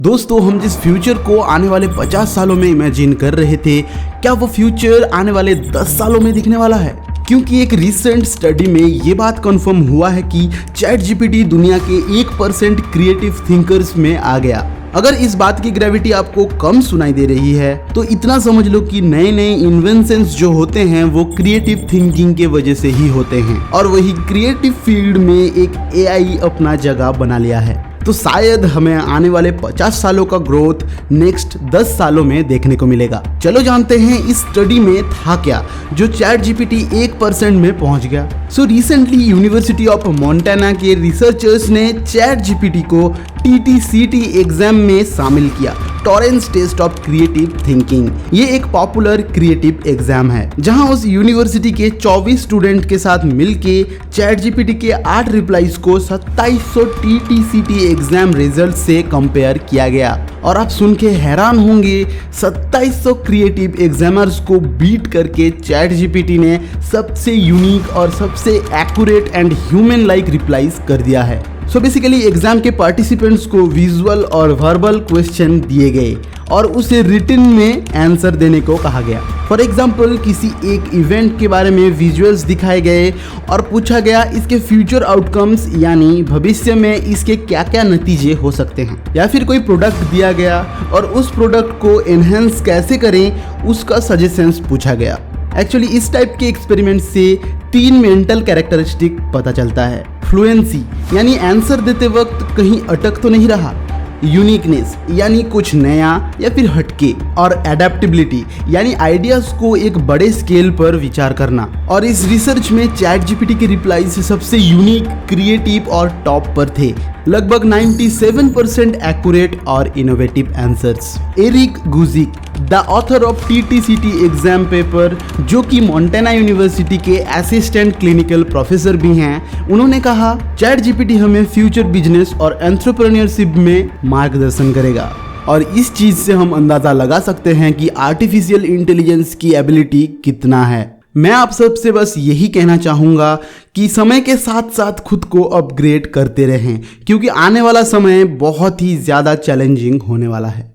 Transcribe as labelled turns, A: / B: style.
A: दोस्तों, हम जिस फ्यूचर को आने वाले 50 सालों में इमेजिन कर रहे थे, क्या वो फ्यूचर आने वाले 10 सालों में दिखने वाला है? क्योंकि एक रिसेंट स्टडी में ये बात कंफर्म हुआ है कि चैट जीपीटी दुनिया के 1% क्रिएटिव थिंकर्स में आ गया। अगर इस बात की ग्रेविटी आपको कम सुनाई दे रही है तो इतना समझ लो कि नए नए इन्वेंशंस जो होते हैं वो क्रिएटिव थिंकिंग के वजह से ही होते हैं, और वही क्रिएटिव फील्ड में एक एआई अपना जगह बना लिया है। तो शायद हमें आने वाले 50 सालों का ग्रोथ नेक्स्ट 10 सालों में देखने को मिलेगा। चलो जानते हैं इस स्टडी में था क्या जो चैट जीपीटी 1% में पहुंच गया। So recently university of Montana के रिसर्चर्स ने चैट जीपीटी को TTCT एग्जाम में शामिल किया, Torrance test of creative thinking. ये एक पॉपुलर क्रिएटिव एग्जाम है जहां उस यूनिवर्सिटी के 24 स्टूडेंट के साथ मिलके चैट जीपीटी के 8 रिप्लाईज को 2700 TTCT एग्जाम रिजल्ट से कंपेयर किया गया। और आप सुन के हैरान होंगे, 2700 क्रिएटिव एग्जामर्स को बीट करके चैट जीपीटी ने सबसे यूनिक और सबसे accurate and human like replies कर दिया है। सो बेसिकली एग्जाम के पार्टिसिपेंट्स को विजुअल और वर्बल क्वेश्चन दिए गए और उसे रिटन में आंसर देने को कहा गया। फॉर एग्जाम्पल, किसी एक इवेंट के बारे में विजुअल्स दिखाए गए और पूछा गया इसके फ्यूचर आउटकम्स, यानी भविष्य में इसके क्या क्या नतीजे हो सकते हैं। या फिर कोई प्रोडक्ट दिया गया और उस प्रोडक्ट को एनहेंस कैसे करें उसका सजेशंस पूछा गया। एक्चुअली इस टाइप के एक्सपेरिमेंट से 3 मेंटल कैरेक्टरिस्टिक पता चलता है। फ्लुएंसी यानी आंसर देते वक्त कहीं अटक तो नहीं रहा, यूनिकनेस यानी कुछ नया या फिर हटके, और एडेप्टेबिलिटी यानी आइडियाज को एक बड़े स्केल पर विचार करना। और इस रिसर्च में चैट जीपीटी के रिप्लाईज सबसे यूनिक, क्रिएटिव और टॉप पर थे, लगभग 97% एक्यूरेट और innovative answers. Eric Guzik, the author of TTCT exam paper, जो कि मोंटाना यूनिवर्सिटी के असिस्टेंट क्लिनिकल प्रोफेसर भी हैं, उन्होंने कहा चैट जीपीटी हमें फ्यूचर बिजनेस और एंटरप्रेन्योरशिप में मार्गदर्शन करेगा। और इस चीज से हम अंदाजा लगा सकते हैं कि आर्टिफिशियल इंटेलिजेंस की एबिलिटी कितना है। मैं आप सबसे बस यही कहना चाहूँगा कि समय के साथ साथ खुद को अपग्रेड करते रहें, क्योंकि आने वाला समय बहुत ही ज़्यादा चैलेंजिंग होने वाला है।